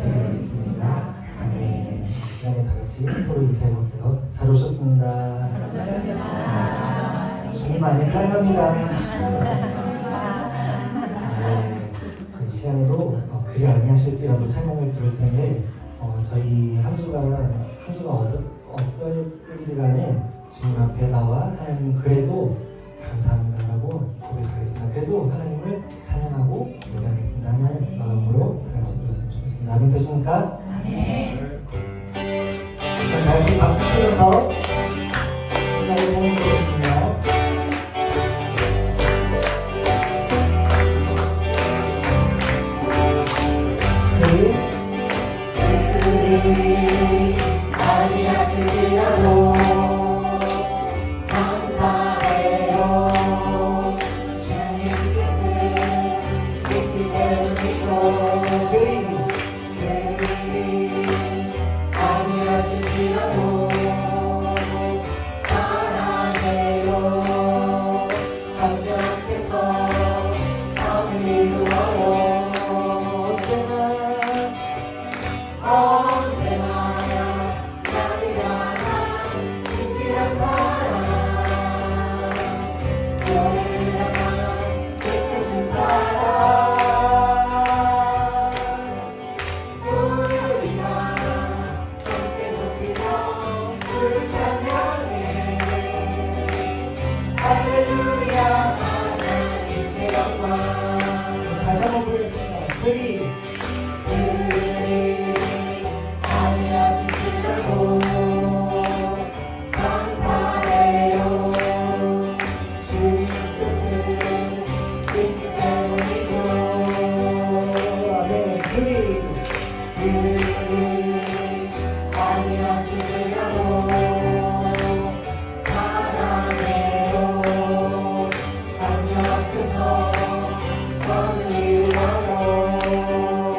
인사를 있습니다. 네, 시간에 다 같이 서로 인사해볼게요. 잘 오셨습니다. 주님 안에 사랑합니다. 네, 이 시간에도 그리 아니하실지라도 찬양을 부를 텐데 저희 한 주가 어떨든지 간에 주님 앞에 나와 하나님 그래도 감사합니다라고 고백하겠습니다. 그래도 하나님을 찬양하고 예배하겠습니다 하는 마음으로 다 같이 불렀으면 좋겠습니다. 아멘 되십니까? 아멘. 그럼 다 같이 박수 치면서 신나게 찬양드리겠습니다. 그리 아니하실지라도 다시 한번 보겠습니다. 그리 아니하실지라도 감사해요. 주님 뜻을 믿기 때문이죠. 아멘. 그리 아니하실지라도 사랑해요. 하나님 앞에서 선을 이루어요.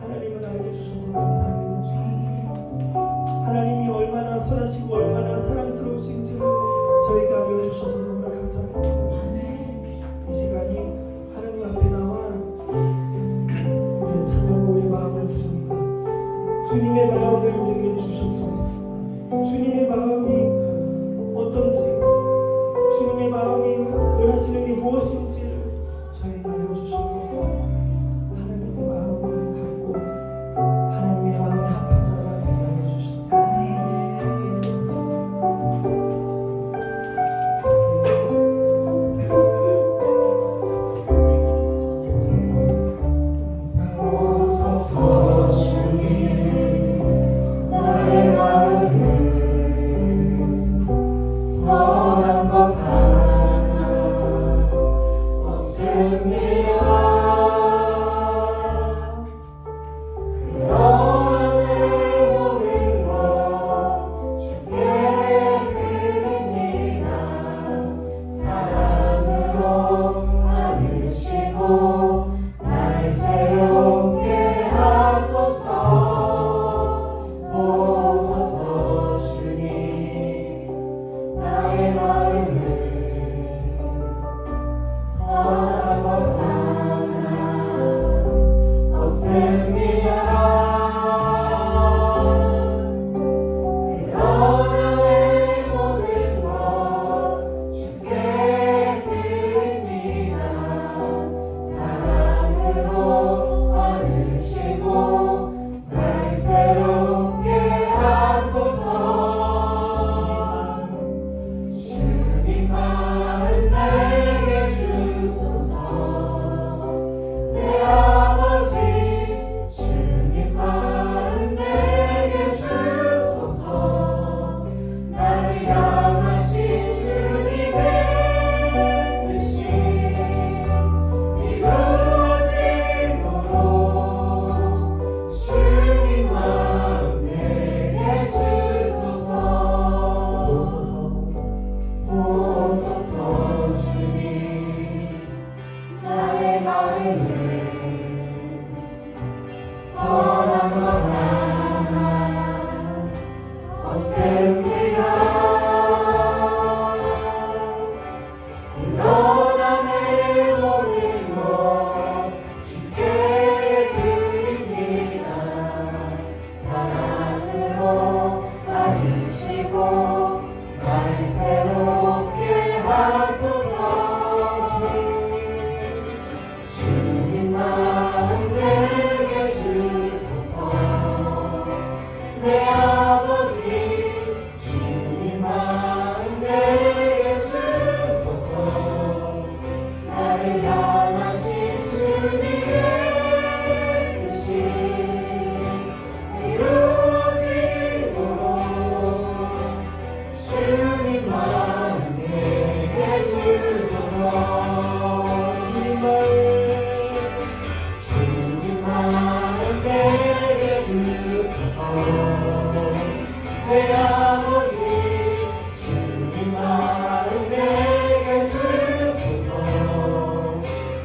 하나님을 알게 주셔서 감사합니다. 주님, 하나님이 얼마나 선하시고 얼마나 사랑스러우신지를 저희가 알려주셔서 너무나 감사합니다. 주님, 이 시간이 하나님 앞에 나와 우리의 찬양과 우리의 마음을 드립니다. 주님의 마음을 우리에게 주셔서 주님의 마음이 어떤지, 주님의 마음이 원하시는 게 무엇인지를 저희가 알려주셔서 하나님의 마음을 갖고 하나님의 마음에 합한 자가 되게 하여 주시옵소서. 오소서 주님 나의 마음을 선한 것 하나 없습니다. 그러나 내 모든 것 주께 드립니다. 사랑으로 안으시고 날 새롭게 하소서. 오소서 주님 나의 마음을 선한 것 하나 없습니다. 그러나 내 모든 것 주께 드립니다. 사랑으로 안으시고 날 새롭게 하소서. 주님 마음 내게 주소서. 내 아버지 주님 마음 내게 주소서. 나를 향하신 주님의 뜻이 이루어지도록 주님 마음 내게 주소서. 오소서 주님 나의 마음을 선한 것 하나 없습니다. 그러나 내 모든 것 주께 드립니다. 사랑으로 안으시고 날 새롭게 하소서. 주님 마음 내게 주소서. 내 아버지 주님 마음 내게 주소서. 나를 향하신 주님의 뜻이 이루어지도록 주님 마음 내게 주소서. 주님 마음 내게 주소서. 내 아버지 주님 마음 내게 주소서.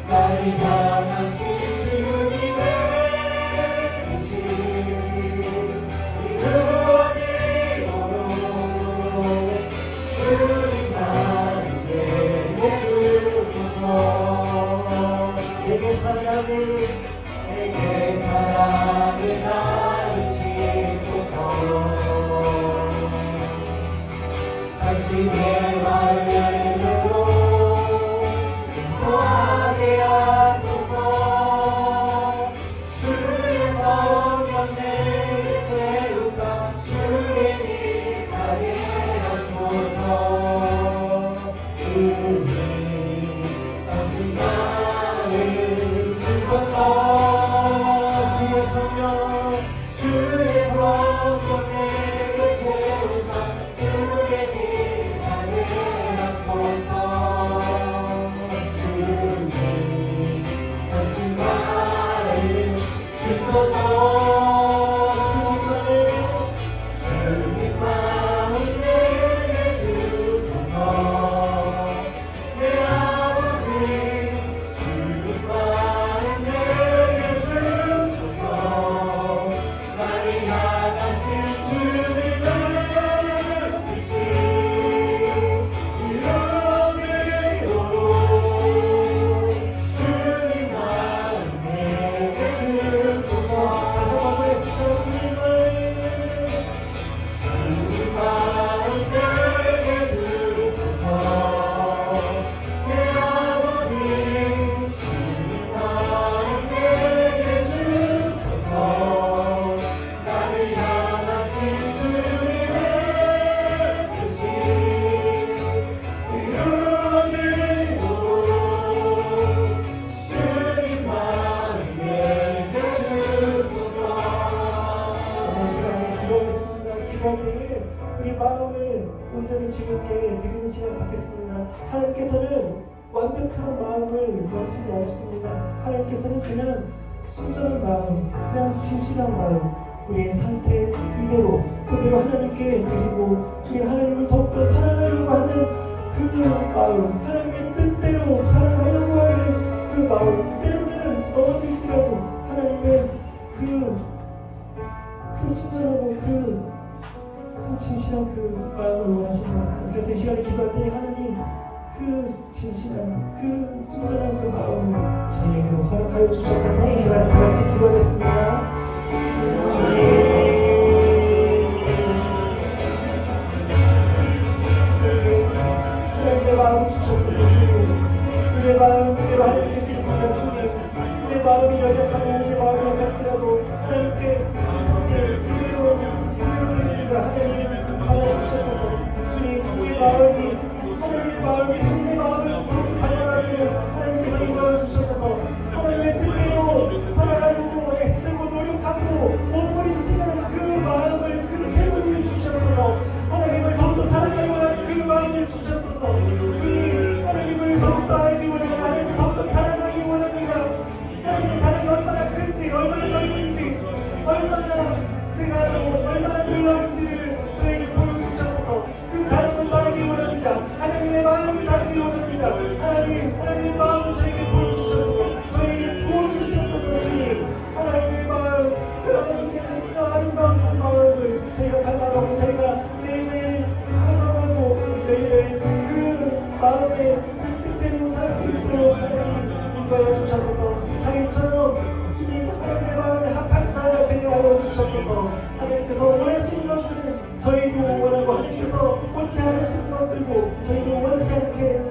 나를 향하신 주님의 뜻이 이루어지도록 주님 마음 내게 주소서. 내게 사랑을 가르치소서. 당신의 마음으로 용서하게 하소서. 주의 성령 내게 채우사 주의 길 가게 하소서. 주님 당신 마음 주소서. 주의 성령 내게 채우사 주의 길 가게 하소서. 주님 당신 마음 주소서. 주님 마음 온전히 주님께 드리는 시간 갖겠습니다. 하나님께서는 완벽한 마음을 원하시지 않으십니다. 하나님께서는 그냥 순전한 마음, 그냥 진실한 마음, 우리의 상태 이대로 그대로 하나님께 드리고 우리 하나님을 더욱더 사랑하려고 하는 그 마음, 하나님의 뜻대로 사랑하려고 하는 그 마음, 때로는 넘어질지라도 하나님은 그 순전하고 그 진실한 그 마음을 원하시는 것 같습니다. 그래서 이 시간에 기도할 때 하나님 그 진실한 그 순전한 그 마음을 저희에게도 허락하여 주셔서 이 시간에 다 같이 기도하겠습니다. 하나님의 마음을 주셔서 주님, 우리의 마음 그대로 하나님께 드립니다. 주님, 우리의 마음이 연약하고 우리의 마음이 약할지라도 하나님께 이 상태 그대로 드립니다. 하나님 받아주셔서 주님, 우리의 마음이 하나님의 마음이 손의 마음을 그렇게 닮아가기를 하나님께서 인도해 주셔서 하나님의 뜻대로 살아가려고 애쓰고 노력하고 몸부림치는 그 마음을 그 태도를 주셔서 하나님을 더욱더 사랑하려 하는 그 마음을 주셔서 주님, 하나님을 더욱더 알기 원합니다. 하나님을 더욱더 사랑하기 원합니다. 하나님의 사랑이 얼마나 큰지, 얼마나 넓은지, 얼마나 대단하고 얼마나 놀라운지를 저에게 보여주셔서 그 사랑을 따르기 원합니다. 하나님의 마음을 따르기 원합니다. 하나님의 마음을 저에게 보여주셔서 저에게 부어주셔서 주님, 하나님의 마음, 그 하나님의 그 아름다운 마음을 저희가 갈망하고 저희가 매일매일 갈망하고 매일매일 그 마음의 그 뜻대로 살 수 있도록 하나님 인도하여 주셔서 다윗처럼 주님, 하나님의 마음에 합한 자가 되게 하여 주셔서 하나님께서 원하시는 것을 저희도 원하고 하나님께서 원치 않으시는 것들도 저희도 원치 않게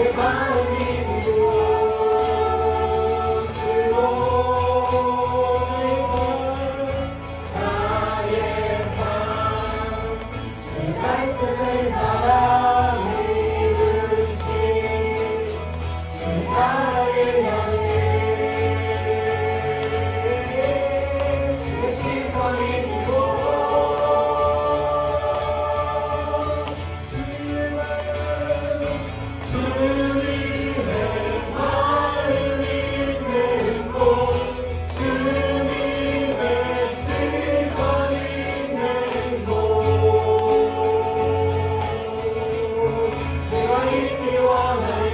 내 마음이 무엇으로 나의 삶 주의 말씀을 따라 이루신 주의 나를 향해 주의 시선이 이곳 주님의 마음 있는 곳 주님의 시선 있는 곳 내가 있기 원하네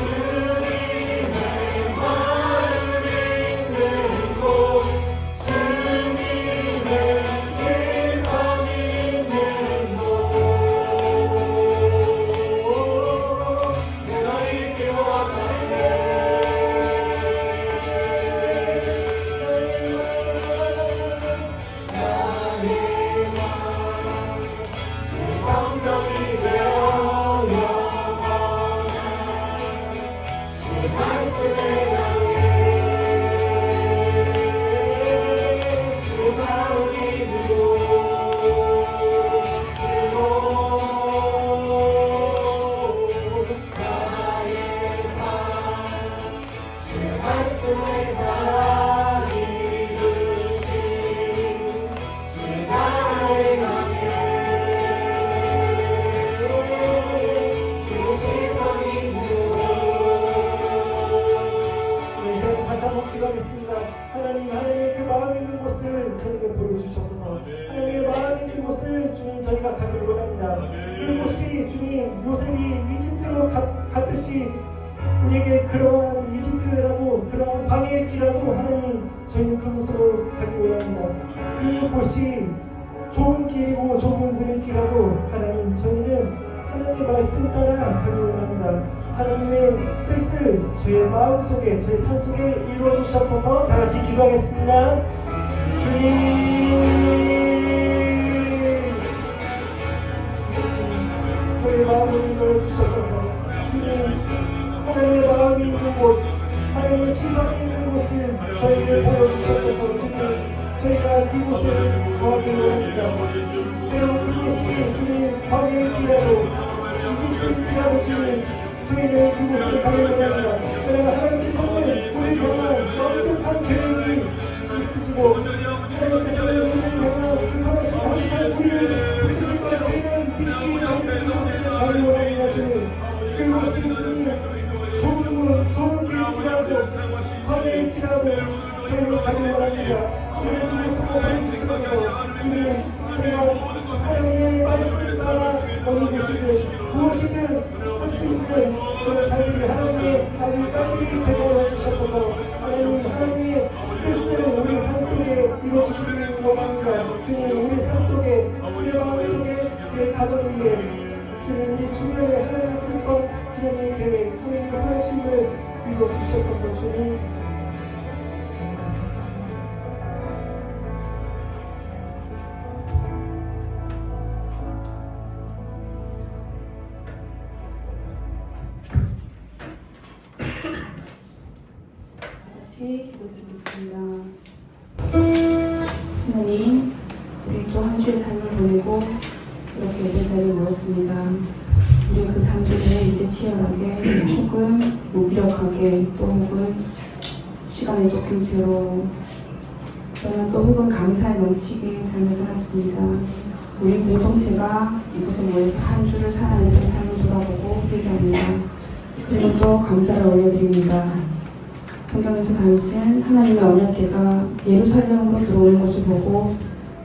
주님의 마음 있는 곳 주님의 시선 있는 곳 내가 있기 원하네 나의 마음 주의 성전이 되어 영원한 주의 말씀을 향해 주의 자원이 되고 나의 삶 주의 말씀을 따라 이루신 주의 나를 향해 주의 시선이 우리 시간에 다시 한번 기도하겠습니다. 하나님의 그 마음 있는 곳을 저에게 보여주셔서 하나님의 마음 있는 곳을 주님 저희가 가기를 원합니다. 그곳이 주님 요셉이 이집트로 갔듯이 우리에게 그러한 이집트라도 그러한 방해일지라도 하나님 저희는 그곳으로 가기를 원합니다. 그곳이 좋은 길이고 좁은 길일지라도 하나님 저희는 하나님의 말씀 따라 가기를 원합니다. 하나님의 뜻을 저의 마음속에 저의 삶 속에 이루어 주시옵소서. 다 같이 기도하겠습니다. 주님 저의 마음을 이루어 주시옵소서. 주님 하나님의 마음이 있는 곳 하나님의 시선이 있는 곳을 저희를 보여주시옵소서. 주님 저희가 그곳을 가기를 원합니다. 때로 그곳이 주님 방해일지라도 이집트일지라도 주님 저희는 그곳을 가기를 원합니다. 그러나 하나님께서는 우리를 향한 완벽한 계획이 있으시고 하나님께서는 우리를 향한 그 선하신 항상 우리를 붙드실 거라 저희는 믿기 저희는 그곳을 가기를 원합니다. 주님 그곳이 주님 좋은 길일지라도 방해일지라도 저희는 가기를 원합니다. 저희는 그곳으로 보내주셔서 주님 저희가 하나님의 말씀 따라 어느 곳이든 무엇이든 할 수 있는 그런 자들이 하나님의 아들 딸들이 되게 해주셔서 하나님의 뜻을 우리 삶 속에 이루어주시길 원합니다. 주님 우리 삶 속에 우리 마음 속에 우리 가정 위에 주님 우리 주변에 하나님의 뜻과 하나님의 계획 하나님의 선하심을 이루어주셔서 주님 같이 기도드리겠습니다. 하나님, 우리 또 한 주의 삶을 보내고 이렇게 예배 자리에 모였습니다. 우리의 그 삶들을 이제 치열하게 혹은 무기력하게 또 혹은 시간에 쫓긴 채로 또는 또 혹은 감사에 넘치게 삶을 살았습니다. 우리 공동체가 이곳에 모여서 한 주를 살아내는 삶을 돌아보고 회개합니다. 그리고 또 감사를 올려드립니다. 성경에서 다윗은 하나님의 언약궤가 예루살렘으로 들어오는 것을 보고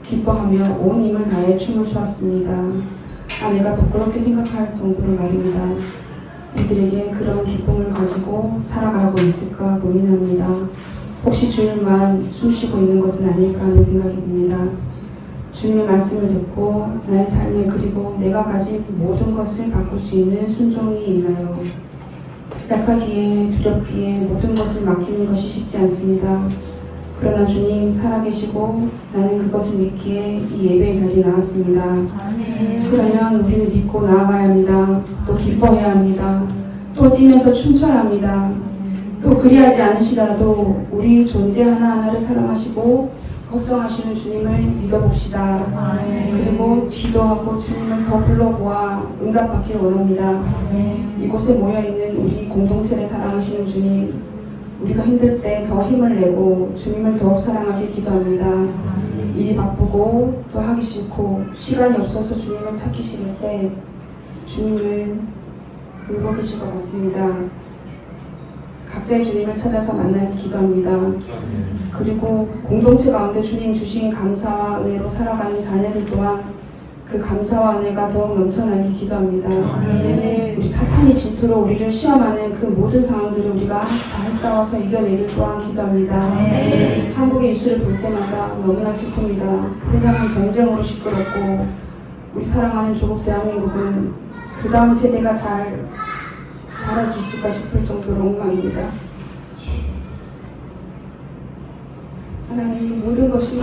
기뻐하며 온 힘을 다해 춤을 추었습니다. 아내가 부끄럽게 생각할 정도로 말입니다. 이들에게 그런 기쁨을 가지고 살아가고 있을까 고민합니다. 혹시 주님만 숨쉬고 있는 것은 아닐까 하는 생각이 듭니다. 주님의 말씀을 듣고 나의 삶에 그리고 내가 가진 모든 것을 바꿀 수 있는 순종이 있나요? 약하기에 두렵기에 모든 것을 맡기는 것이 쉽지 않습니다. 그러나 주님 살아계시고 나는 그것을 믿기에 이 예배의 자리에 나왔습니다. 그러면 우리는 믿고 나아가야 합니다. 또 기뻐해야 합니다. 또 뛰면서 춤춰야 합니다. 또 그리하지 않으시더라도 우리 존재 하나하나를 사랑하시고 걱정하시는 주님을 믿어봅시다. 그리고 기도하고 주님을 더 불러보아 응답받기를 원합니다. 이곳에 모여있는 우리 공동체를 사랑하시는 주님, 우리가 힘들 때 더 힘을 내고 주님을 더욱 사랑하길 기도합니다. 일이 바쁘고 또 하기 싫고 시간이 없어서 주님을 찾기 싫을 때 주님은 울고 계실 것 같습니다. 각자의 주님을 찾아서 만나길 기도합니다. 그리고 공동체 가운데 주님 주신 감사와 은혜로 살아가는 자녀들 또한 그 감사와 은혜가 더욱 넘쳐나길 기도합니다. 우리 사탄이 질투로 우리를 시험하는 그 모든 상황들을 우리가 잘 싸워서 이겨내길 또한 기도합니다. 한국의 뉴스를 볼 때마다 너무나 슬픕니다. 세상은 전쟁으로 시끄럽고 우리 사랑하는 조국 대한민국은 그 다음 세대가 잘할 수 있을까 싶을 정도로 엉망입니다. 하나님, 모든 것이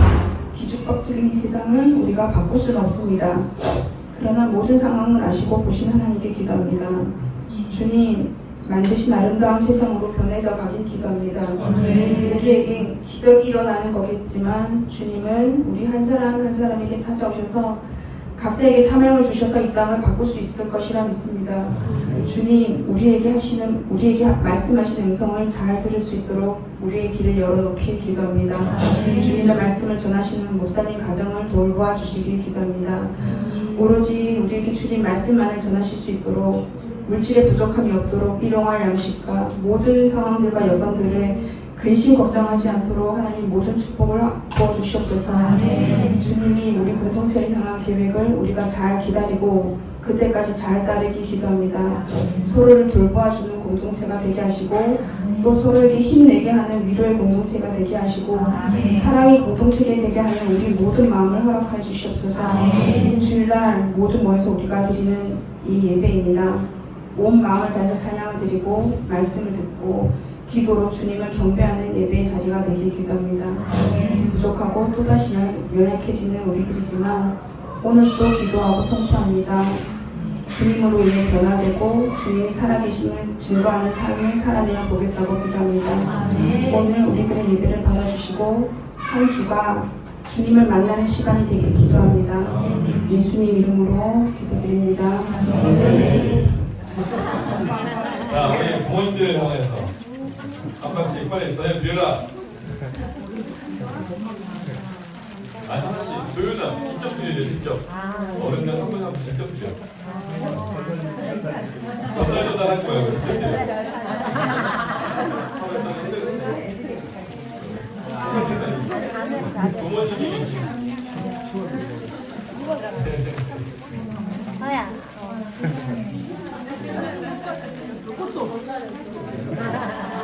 뒤죽박죽인 이 세상을 우리가 바꿀 수는 없습니다. 그러나 모든 상황을 아시고 보신 하나님께 기도합니다. 주님, 만드신 아름다운 세상으로 변해져 가길 기도합니다. 우리에게 기적이 일어나는 거겠지만 주님은 우리 한 사람 한 사람에게 찾아오셔서 각자에게 사명을 주셔서 이 땅을 바꿀 수 있을 것이라 믿습니다. 주님, 우리에게 말씀하시는 음성을 잘 들을 수 있도록 우리의 길을 열어놓길 기도합니다. 주님의 말씀을 전하시는 목사님 가정을 돌보아 주시길 기도합니다. 오로지 우리에게 주님 말씀만을 전하실 수 있도록 물질의 부족함이 없도록 일용할 양식과 모든 상황들과 여건들을 근심 걱정하지 않도록 하나님 모든 축복을 부어주시옵소서. 주님이 우리 공동체를 향한 계획을 우리가 잘 기다리고 그때까지 잘 따르길 기도합니다. 서로를 돌보아주는 공동체가 되게 하시고 또 서로에게 힘내게 하는 위로의 공동체가 되게 하시고 사랑의 공동체가 되게 하는 우리 모든 마음을 허락해 주시옵소서. 주일날 모든 모여서 우리가 드리는 이 예배입니다. 온 마음을 다해서 찬양을 드리고 말씀을 듣고 기도로 주님을 경배하는 예배의 자리가 되길 기도합니다. 부족하고 또다시 연약해지는 우리들이지만 오늘 또 기도하고 선포합니다. 주님으로 인해 변화되고 주님이 살아계심을 증거하는 삶을 살아내어 보겠다고 기도합니다. 오늘 우리들의 예배를 받아주시고 한 주가 주님을 만나는 시간이 되길 기도합니다. 예수님 이름으로 기도드립니다. 자, 우리 부모님들 향해서 한 번씩 빨리 전해드려라. 아니, 하나씩 조연아 직접 드려요. 직접 어른들 한 분 한 분 직접 드려. 전달 하지 말고 직접 드려. 부모님이 계시.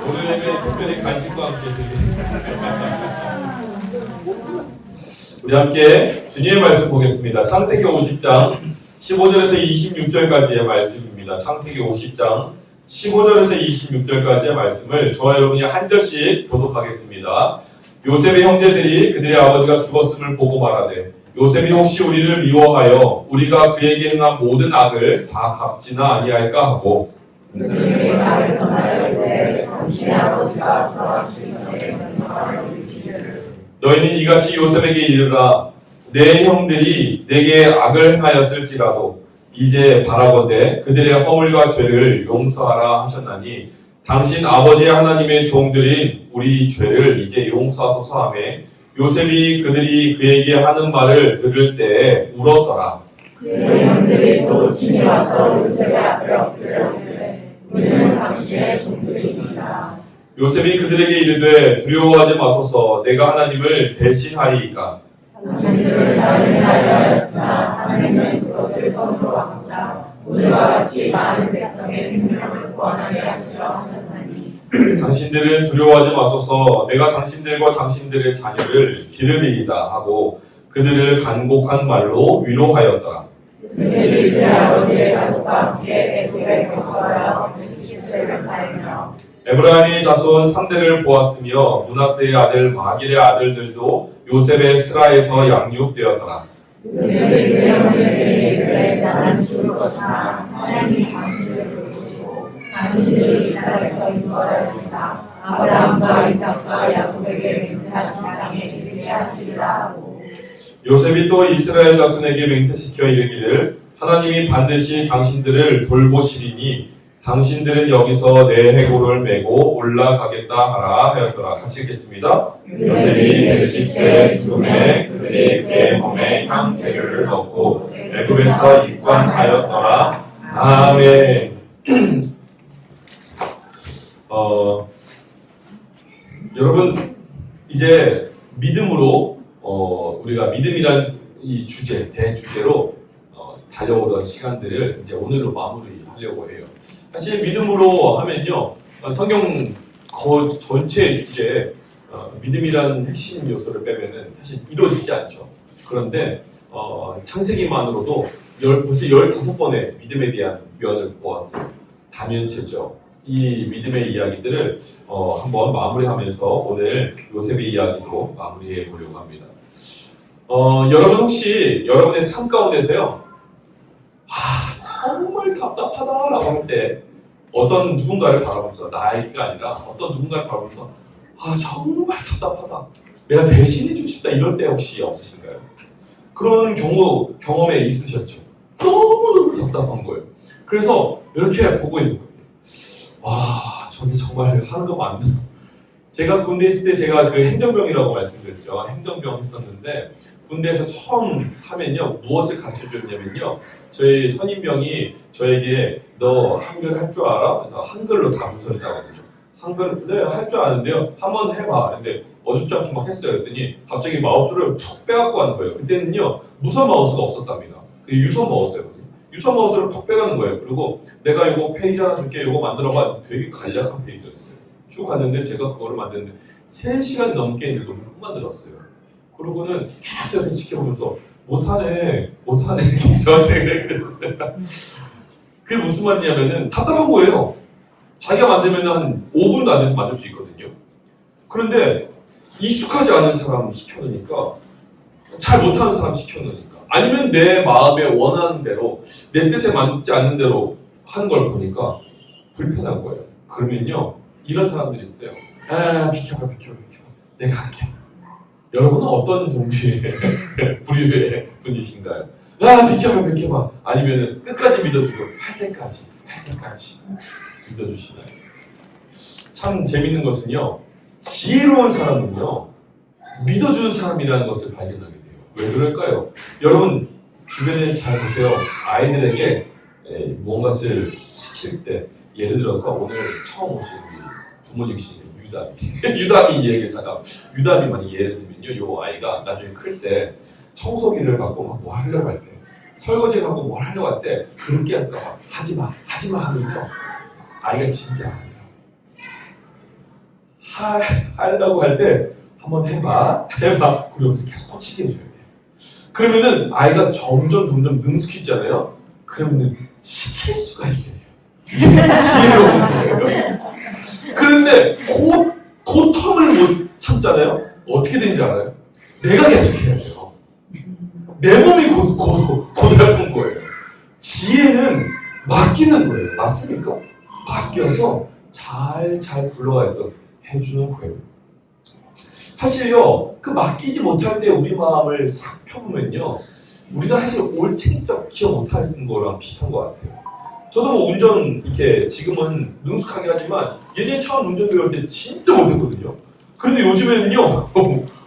오늘 예배 특별히 간식과 함께 드리겠습니다. 우리 함께 주님의 말씀 보겠습니다. 창세기 50장 15절에서 26절까지의 말씀입니다. 창세기 50장 15절에서 26절까지의 말씀을 저와 여러분이 한 절씩 교독하겠습니다. 요셉의 형제들이 그들의 아버지가 죽었음을 보고 말하되 요셉이 혹시 우리를 미워하여 우리가 그에게 행한 모든 악을 다 갚지나 아니할까 하고 그들에게 나를 전하여 이르되 당신의 아버지가 돌아가시기 전에 명령하여 이르시기를 너희는 이같이 요셉에게 이르라. 내 형들이 내게 악을 행하였을지라도 이제 바라건대 그들의 허물과 죄를 용서하라 하셨나니 당신 아버지의 하나님의 종들인 우리 죄를 이제 용서하소서 하며 요셉이 그들이 그에게 하는 말을 들을 때에 울었더라. 그의 형들이 또 친히 와서 요셉의 앞에 엎드려 이르되 우리는 당신의 종들입니다. 요셉이 그들에게 이르되 두려워하지 마소서. 내가 하나님을 대신하리이까. 당신들을 나를 행하려 하였으나 하나님은 그것을 선으로 바꾸사 오늘과 같이 많은 백성의 생명을 구원하게 하시려 하셨나니 당신들은 두려워하지 마소서. 내가 당신들과 당신들의 자녀를 기르리이다 하고 그들을 간곡한 말로 위로하였더라. 요셉이 그의 아버지의 가족과 함께 애굽에 거주하여 70세를 살며 에브라임의 자손 3대를 보았으며 므낫세의 아들 마길의 아들들도 요셉의 스라에서 양육되었더라. 요셉의 외아들에게 이르되 나는 죽을 것이나 하나님이 당신을 돌보시고 당신을 이 땅에서 인도하여 이사 아브라함과 이삭과 야곱에게 맹세하신 땅에 들게 하시리라 하고 요셉이 또 이스라엘 자손에게 맹세시켜 이르기를 하나님이 반드시 당신들을 돌보시리니 당신들은 여기서 내 해골을 메고 올라가겠다 하라 하였더라. 같이 읽겠습니다. 요셉이 110세의 죽음에 그들의 배 몸에 향 재료를 넣고 애굽에서 입관하였더라. 아멘. 여러분 이제 믿음으로 우리가 믿음이란 이 주제 대주제로 달려오던 시간들을 이제 오늘로 마무리하려고 해요. 사실 믿음으로 하면요 성경 전체 주제에 믿음이라는 핵심 요소를 빼면은 사실 이루어지지 않죠. 그런데 창세기만으로도 벌써 15번의 믿음에 대한 면을 보았어요. 다면체죠. 이 믿음의 이야기들을 한번 마무리하면서 오늘 요셉의 이야기도 마무리해 보려고 합니다. 여러분 혹시 여러분의 삶 가운데서요 정말 답답하다라고 할 때 어떤 누군가를 바라보면서 나에게가 아니라 어떤 누군가를 바라보면서 정말 답답하다 내가 대신해주고 싶다 이럴 때 혹시 없으신가요? 그런 경험에 있으셨죠? 너무너무 답답한 거예요. 그래서 이렇게 보고 있는 거예요. 저게 정말 하는 거 맞나? 제가 군대 있을 때 제가 그 행정병이라고 말씀드렸죠. 행정병 했었는데 군대에서 처음 하면요 무엇을 가르쳐 줬냐면요 저희 선임병이 저에게 너 한글 할 줄 알아? 그래서 한글로 다 문서를 짜거든요. 한글 네 할 줄 아는데요 한번 해봐. 근데 어줍지 않게 막 했어요. 그랬더니 갑자기 마우스를 푹 빼갖고 하는 거예요. 그때는요 무선 마우스가 없었답니다. 유선 마우스였거든요. 유선 마우스를 푹 빼가는 거예요. 그리고 내가 이거 페이지 하나 줄게 이거 만들어봐. 되게 간략한 페이지였어요. 쭉 갔는데 제가 그거를 만드는데 3시간 넘게 있는 걸 만들었어요. 그러고는 계속 이렇게 지켜보면서 못하네 저한테 그랬어요. 그게 무슨 말이냐면은 답답한 거예요. 자기가 만들면 한 5분도 안 돼서 만들 수 있거든요. 그런데 익숙하지 않은 사람 시켜놓으니까 잘 못하는 사람 시켜놓으니까 아니면 내 마음에 원하는 대로 내 뜻에 맞지 않는 대로 하는 걸 보니까 불편한 거예요. 그러면요 이런 사람들이 있어요. 비켜봐 내가 할게. 여러분은 어떤 종류의 부류의 분이신가요? 비켜봐 아니면은 끝까지 믿어주고 할 때까지 믿어주시나요? 참 재밌는 것은요 지혜로운 사람은요 믿어주는 사람이라는 것을 발견하게 돼요. 왜 그럴까요? 여러분 주변에 잘 보세요. 아이들에게 무언가를 시킬 때 예를 들어서 오늘 처음 오신 우리 부모님이신 유담이 얘기를 잠깐 유담이 예를 들면요 요 아이가 나중에 클 때 청소기를 갖고 막 뭐 하려고 할 때 설거지를 하고 뭘 하려고 할 때 그렇게 할까 하지마 하면요 아이가 진짜 안 해요. 하려고 할 때 한번 해봐 그러면서 계속 코치게 해줘야 돼요. 그러면은 아이가 점점 능숙해지잖아요. 그러면은 시킬 수가 있게 돼요. 이게 지혜로운 거예요. 그런데 그 텀을 못 참잖아요. 어떻게 되는지 알아요? 내가 계속 해야 돼요. 내 몸이 고달픈 거예요. 지혜는 맡기는 거예요. 맞습니까? 맡겨서 잘 굴러가게끔 해주는 거예요. 사실요 그 맡기지 못할 때 우리 마음을 싹 펴보면요 우리가 사실 올챙이적 기억 못하는 거랑 비슷한 것 같아요. 저도 뭐 운전 이렇게 지금은 능숙하게 하지만 예전에 처음 운전 배울 때 진짜 못했거든요. 그런데 요즘에는요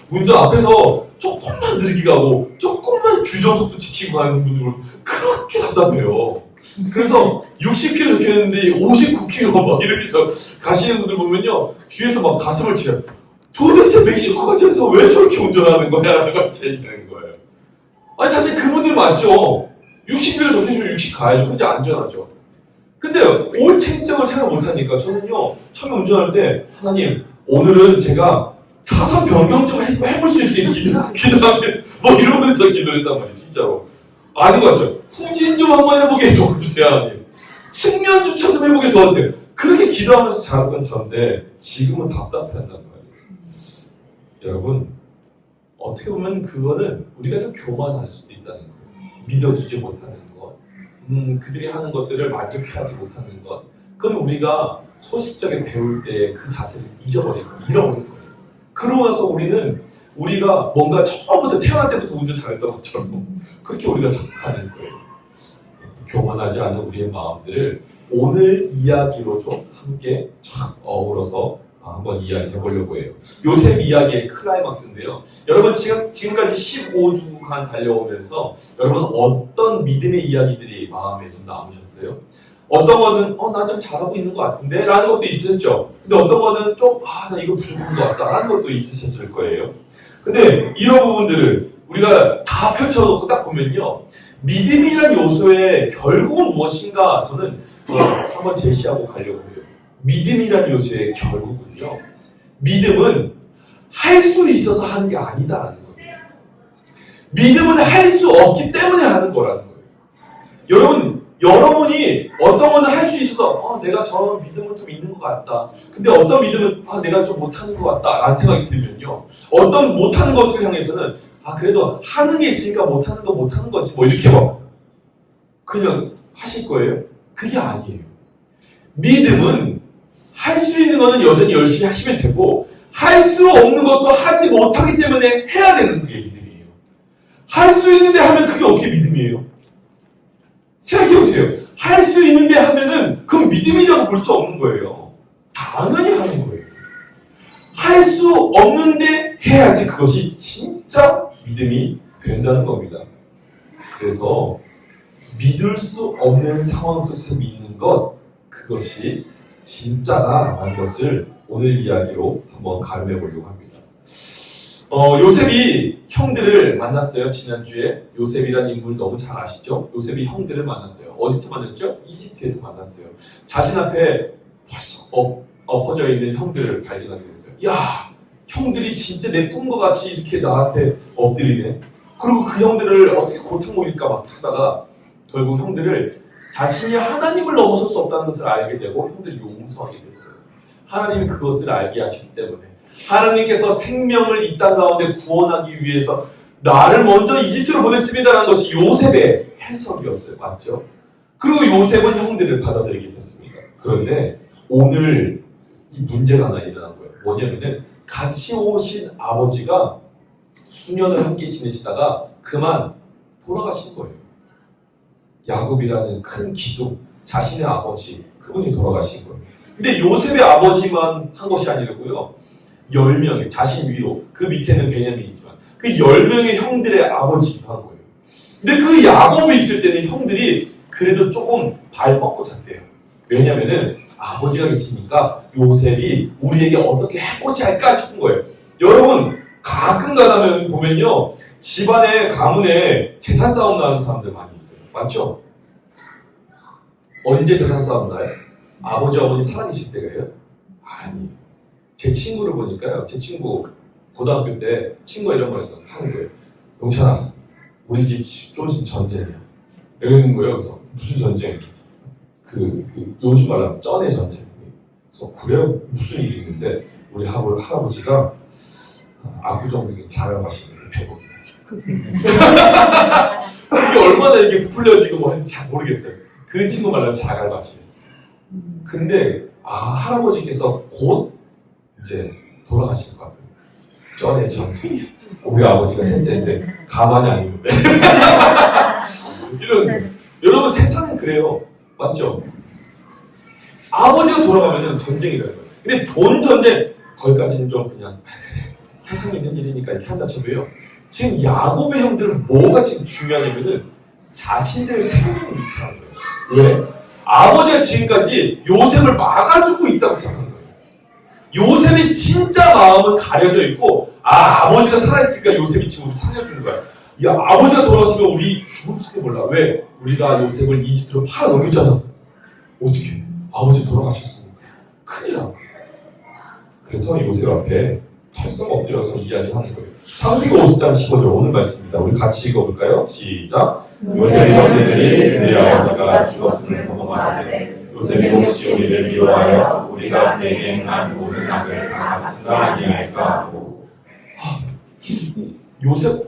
운전 앞에서 조금만 느리게 가고 조금만 규정속도 지키고 가는 분들 그렇게 답답해요. 그래서 60km 적혀있는데 59km 막 이렇게 가시는 분들 보면요 뒤에서 막 가슴을 치요. 도대체 멕시코까지 해서 왜 저렇게 운전하는 거야? 라고 얘기하는 거예요. 아니 사실 그분들 맞죠. 60km 적혀주면 60 가야죠. 근데 안전하죠. 근데 올 챙점을 생각 못하니까 저는요 처음에 운전할 때 하나님 오늘은 제가 차선 변경 좀 해볼 수 있게 기도하면 뭐 이러면서 기도를 했단 말이에요. 진짜로. 아닌 것 같죠? 후진 좀 한번 해보게 도와주세요 하나님. 측면 주차 좀 해보게 도와주세요. 그렇게 기도하면서 자랐던 전데 지금은 답답해한단 말이에요. 여러분, 어떻게 보면 그거는 우리가 좀 교만할 수도 있다는 거예요. 믿어주지 못하는 것, 그들이 하는 것들을 만족해하지 못하는 것, 그건 우리가 소식적에 배울 때 그 자세를 잃어버린 거예요. 그러고 나서 우리가 뭔가 처음부터 태어날 때부터 운전 잘했던 것처럼 그렇게 우리가 착각하는 거예요. 교만하지 않은 우리의 마음들을 오늘 이야기로 좀 함께 착 어우러서 한번 이야기해 보려고 해요. 요셉 이야기의 클라이막스인데요. 여러분 지금까지 15주간 달려오면서 여러분 어떤 믿음의 이야기들이 마음에 좀 남으셨어요? 어떤 거는 나 좀 잘하고 있는 것 같은데 라는 것도 있으셨죠. 근데 어떤 거는 좀 나 이거 부족한 것 같다 라는 것도 있으셨을 거예요. 근데 이런 부분들을 우리가 다 펼쳐놓고 딱 보면요, 믿음이란 요소의 결국은 무엇인가 저는 한번 제시하고 가려고 해요. 믿음이란 요소의 결국은요, 믿음은 할 수 있어서 하는 게 아니다라는 거예요. 믿음은 할 수 없기 때문에 하는 거라는 거예요. 여러분이 어떤 거는 할 수 있어서 내가 저 믿음은 좀 있는 것 같다. 근데 어떤 믿음은 내가 좀 못하는 것 같다 라는 생각이 들면요, 어떤 못하는 것을 향해서는 그래도 하는 게 있으니까 못하는 거지 뭐 이렇게 그냥 하실 거예요? 그게 아니에요. 믿음은 할 수 있는 거는 여전히 열심히 하시면 되고, 할 수 없는 것도 하지 못하기 때문에 해야 되는 게 믿음이에요. 할 수 있는데 하면 그게 어떻게 믿음이에요? 생각해보세요. 할 수 있는데 하면은 그건 믿음이라고 볼 수 없는 거예요. 당연히 하는 거예요. 할 수 없는데 해야지 그것이 진짜 믿음이 된다는 겁니다. 그래서 믿을 수 없는 상황 속에서 믿는 것, 그것이 진짜다라는 것을 오늘 이야기로 한번 가름해 보려고 합니다. 요셉이 형들을 만났어요. 지난주에 요셉이라는 인물 너무 잘 아시죠? 요셉이 형들을 만났어요. 어디서 만났죠? 이집트에서 만났어요. 자신 앞에 벌써 엎어져 있는 형들을 발견하게 됐어요. 야, 형들이 진짜 내 꿈과 같이 이렇게 나한테 엎드리네. 그리고 그 형들을 어떻게 고통 먹일까 막 하다가 결국 형들을 자신이 하나님을 넘어설 수 없다는 것을 알게 되고 형들을 용서하게 됐어요. 하나님이 그것을 알게 하시기 때문에 하나님께서 생명을 이 땅 가운데 구원하기 위해서 나를 먼저 이집트로 보냈습니다라는 것이 요셉의 해석이었어요. 맞죠? 그리고 요셉은 형들을 받아들이게 됐습니다. 그런데 오늘 이 문제가 하나 일어난 거예요. 뭐냐면은 같이 오신 아버지가 수년을 함께 지내시다가 그만 돌아가신 거예요. 야곱이라는 큰 기둥, 자신의 아버지, 그분이 돌아가신 거예요. 근데 요셉의 아버지만 한 것이 아니라고요. 10명의 자신 위로, 그 밑에는 베냐민이지만 그 10명의 형들의 아버지가 한 거예요. 근데 그 야곱이 있을 때는 형들이 그래도 조금 발 뻗고 잤대요. 왜냐면은 아버지가 계시니까 요셉이 우리에게 어떻게 해코지 할까 싶은 거예요. 여러분 가끔 가다 보면요, 집안에 가문에 재산 싸움 나는 사람들 많이 있어요. 맞죠? 언제 재산 싸움 나요? 아버지 어머니 살아계실 때가요? 아니, 제 친구를 보니까요, 제 친구 고등학교 때 친구가 이런 걸 하는 거예요. 용찬아, 우리 집 좀 있으면 전쟁이야. 이러는 거예요. 그래서 무슨 전쟁? 요즘 말하면 쩐의 전쟁. 그래서 그래요? 무슨 일이 있는데 우리 할아버지가 압구정동에 자갈밭이 이렇게 100억이나. 그게 얼마나 이렇게 부풀려지고 뭐 하는지 잘 모르겠어요. 그 친구 말하면 자갈밭이었어요. 근데 할아버지께서 곧 이제 돌아가실 것 같아요. 쩐의 전쟁. 우리 아버지가 셋째인데 가만히 안 있는데. 여러분 세상은 그래요. 맞죠? 아버지가 돌아가면 전쟁이라는 거예요. 근데 돈 전쟁 거기까지는 좀 그냥 세상에 있는 일이니까 이렇게 한다 쳐도요. 지금 야곱의 형들은 뭐가 지금 중요하냐면은 자신들 생명을 위태하는 거예요. 왜? 아버지가 지금까지 요셉을 막아주고 있다고 생각한 거예요. 요셉의 진짜 마음은 가려져 있고, 아버지가 살아있으니까 요셉이 지금 우리 살려주는 거야. 야, 아버지가 돌아가시면 우리 죽을지도 몰라. 왜? 우리가 요셉을 이집트로 팔아 넘겼잖아. 어떻게? 아버지 돌아가셨으니까. 큰일 나. 그래서 요셉 앞에 찰떡 엎드려서 이야기하는 거예요. 창세기 50장 15절 오늘 말씀입니다. 우리 같이 읽어볼까요? 시작. 요셉의 형제들이 그들의 아버지가 죽었음을 보고 말하되 요셉이 혹시 우리를 미워하여 우리가 그에게 행한 모든 악을 다 갚지나 아니할까 하고. 요셉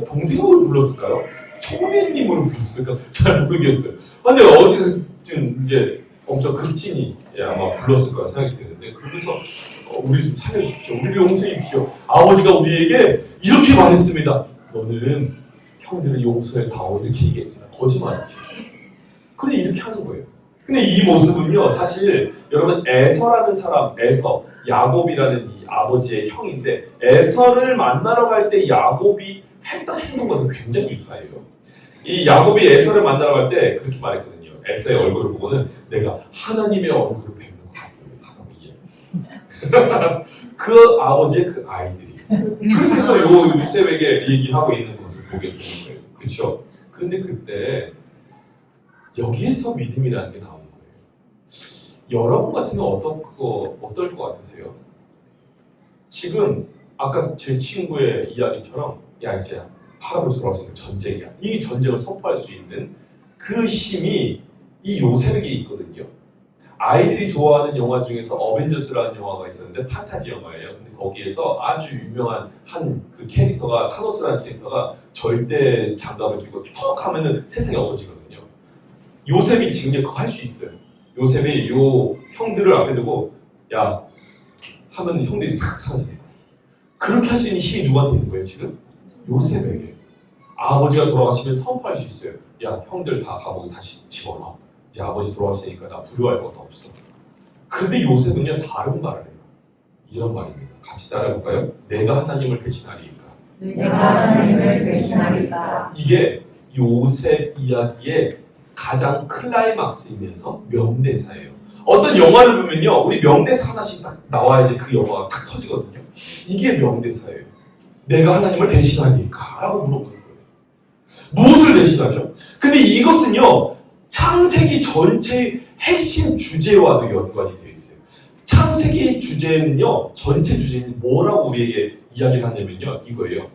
동생을 불렀을까요? 초면님으로 불렀을까? 잘 모르겠어요. 근데 어디쯤 이제 엄청 극진이 아마 불렀을 거라 생각이 드는데, 그러면서 우리 좀 살려주십시오. 우리를 용서해 주십시오. 아버지가 우리에게 이렇게 말했습니다. 너는 형들을 용서해다오. 이렇게 얘기했습니다. 거짓말이죠. 근데 이렇게 하는 거예요. 근데 이 모습은요, 사실 여러분 에서라는 사람, 야곱이라는 이 아버지의 형인데, 에서를 만나러 갈 때 야곱이 했던 행동과도 굉장히 유사해요. 이 야곱이 에서를 만나러 갈 때 그렇게 말했거든요. 에서의 얼굴을 보고는 내가 하나님의 얼굴을 뵙는 것 같습니다. 라고 이해했어요. 그 아버지의 그 아이들이 그렇게 해서 요셉에게 얘기하고 있는 것을 보게 되는 거예요. 그렇죠? 그런데 그때 여기에서 믿음이라는 게 나오는 거예요. 여러분 같으면 어떨 것 같으세요? 지금 아까 제 친구의 이야기처럼 야 이제 할아버지 돌아왔으니까 전쟁이야. 이 전쟁을 선포할 수 있는 그 힘이 이 요셉에게 있거든요. 아이들이 좋아하는 영화 중에서 어벤져스라는 영화가 있었는데 판타지 영화예요. 근데 거기에서 아주 유명한 한 그 캐릭터가 카노스라는 캐릭터가 절대 장갑을 끼고 턱 하면은 세상이 없어지거든요. 요셉이 지금 그거 할 수 있어요. 요셉이 요 형들을 앞에 두고 야 하면 형들이 싹 사라지는 거예요. 그렇게 할 수 있는 힘이 누구한테 있는 거예요 지금? 요셉에게. 아버지가 돌아가시면 선포할 수 있어요. 야 형들 다 감옥에 다시 집어넣어. 이제 아버지 돌아왔으니까 나 부려할 것도 없어. 근데 요셉은요 다른 말을 해요. 이런 말입니다. 같이 따라해볼까요? 내가 하나님을 대신하리이까. 내가 하나님을 대신하리이까. 이게 요셉 이야기의 가장 클라이막스이면서 명대사예요. 어떤 영화를 보면요 우리 명대사 하나씩 딱 나와야지 그 영화가 딱 터지거든요. 이게 명대사예요. 내가 하나님을 대신하니까 라고 물어보는 거예요. 무엇을 대신하죠? 근데 이것은요 창세기 전체의 핵심 주제와도 연관이 되어 있어요. 창세기의 주제는요 전체 주제는 뭐라고 우리에게 이야기를 하냐면요 이거예요.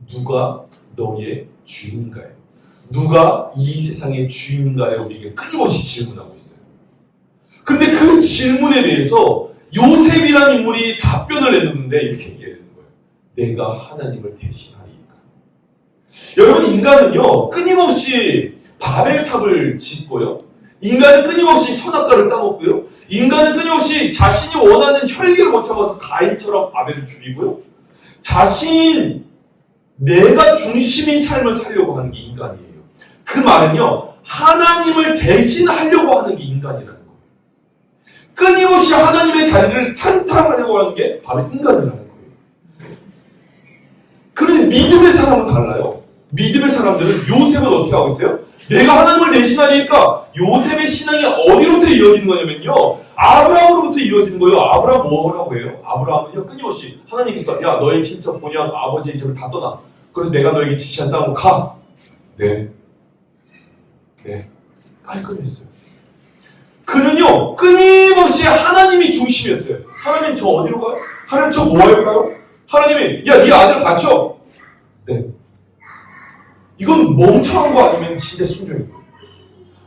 누가 너의 주인가요? 누가 이 세상의 주인가를 우리에게 끊임없이 질문하고 있어요. 근데 그 질문에 대해서 요셉이라는 인물이 답변을 해줬는데 이렇게 얘기하는 거예요. 내가 하나님을 대신하리이까. 여러분 인간은요 끊임없이 바벨탑을 짓고요. 인간은 끊임없이 선악과를 따먹고요. 인간은 끊임없이 자신이 원하는 혈기를 못 참아서 가인처럼 아벨을 죽이고요. 내가 중심인 삶을 살려고 하는 게 인간이에요. 그 말은요 하나님을 대신하려고 하는 게 인간이라는 거예요. 끊임없이 하나님의 자리를 찬탈하려고 하는 게 바로 인간이라는 거예요. 그런데 믿음의 사람은 달라요. 믿음의 사람들은 요셉은 어떻게 하고 있어요? 내가 하나님을 대신하니까 요셉의 신앙이 어디로부터 이어지는 거냐면요 아브라함으로부터 이어지는 거예요. 아브라함 뭐라고 해요? 아브라함은요 끊임없이 하나님께서 야 너의 친척 본향 아버지의 집을 다 떠나. 그래서 내가 너에게 지시한 땅으로 가. 네 깔끔했어요. 그는요 끊임없이 하나님이 중심이었어요. 하나님 저 어디로 가요? 하나님 저 뭐 할까요? 하나님이 야 네 아들 갖춰. 네. 이건 멍청한 거 아니면 진짜 순종인 거예요.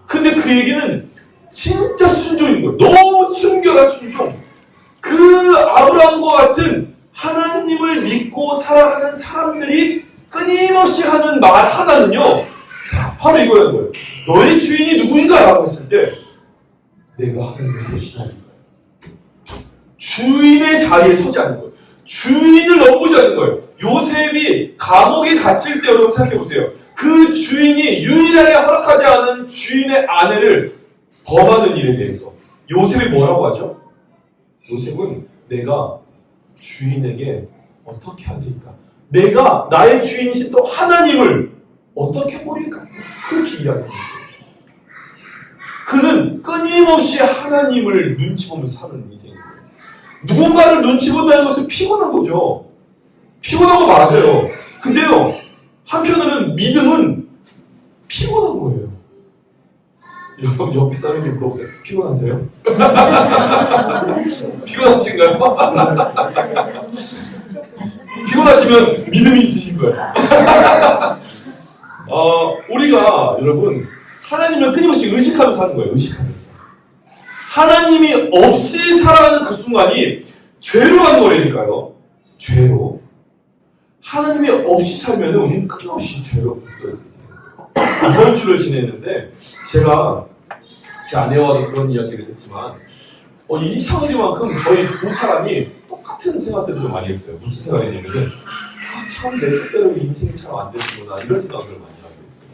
근데 그에게는 진짜 순종인 거예요. 너무 순결한 순종. 그 아브라함과 같은 하나님을 믿고 살아가는 사람들이 끊임없이 하는 말 하나는요 바로 이거라는 거예요. 너의 주인이 누구인가? 라고 했을 때 내가 하나님을 대신하는 거예요. 주인의 자리에 서지 않는 거예요. 주인을 넘보지 않는 거예요. 요셉이 감옥에 갇힐 때 여러분 생각해 보세요. 그 주인이 유일하게 허락하지 않은 주인의 아내를 범하는 일에 대해서 요셉이 뭐라고 하죠? 요셉은 내가 주인에게 어떻게 하리까? 내가 나의 주인이신 또 하나님을 어떻게 버릴까? 그렇게 이야기합니다. 그는 끊임없이 하나님을 눈치 보면서 사는 인생이에요. 누군가를 눈치 본다는 것은 피곤한 거죠. 피곤한 거 맞아요. 근데요, 한편으로는 믿음은 피곤한 거예요. 옆에 사람이 물어보세요. 피곤하세요? 피곤하신가요? 피곤하시면 믿음이 있으신 거예요. 우리가 여러분 하나님을 끊임없이 의식하면서 사는 거예요. 의식하면서. 하나님이 없이 살아가는 그 순간이 죄로 가는 거라니까요. 죄로. 하나님이 없이 살면 우리는 끝없이 죄로 이렇게 돼요. 이번 주를 지냈는데 제가 제 아내와도 그런 이야기를 했지만 이상하리만큼 저희 두 사람이 똑같은 생각들을 좀 많이 했어요. 무슨 생각이냐면은 참 내 뜻대로 인생이 참 안 되는구나 이런 생각들을 많이 하고 있어요.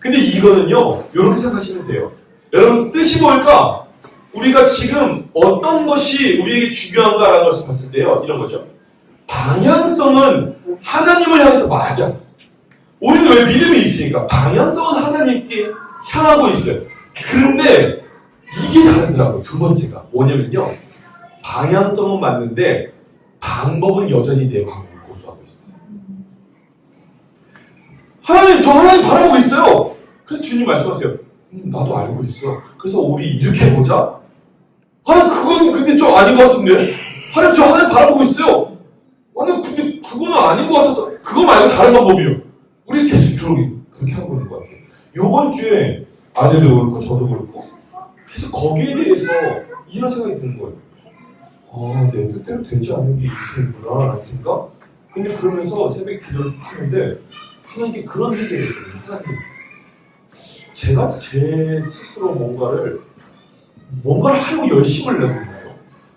근데 이거는요 이렇게 생각하시면 돼요. 여러분 뜻이 뭘까? 우리가 지금 어떤 것이 우리에게 중요한가라는 것을 봤을 때요 이런 거죠. 방향성은 하나님을 향해서 맞아. 우리는 왜 믿음이 있으니까 방향성은 하나님께 향하고 있어요. 그런데 이게 다르더라고요. 두 번째가 뭐냐면요. 방향성은 맞는데 방법은 여전히 내 방법을 고수하고 있어요. 하나님, 저 하나님 바라보고 있어요. 그래서 주님 말씀하세요. 나도 알고 있어. 그래서 우리 이렇게 해보자. 하나님, 그건 근데 좀 아닌 것 같은데. 하나님, 저 하나님 바라보고 있어요. 하나님, 근데 그거는 아닌 것 같아서 그거 말고 다른 방법이요. 우리 계속 그렇게 하고 있는 것 같아요. 요번 주에 아내도 그렇고 저도 그렇고 계속 거기에 대해서 이런 생각이 드는 거예요. 내 뜻대로 되지 않는 게 인생이구나 라는 생각? 근데 그러면서 새벽에 기도를 하는데 하나님께 그런 얘기를 했거든요. 하나님, 제가 제 스스로 뭔가를 하려고 열심을 내고 있나요?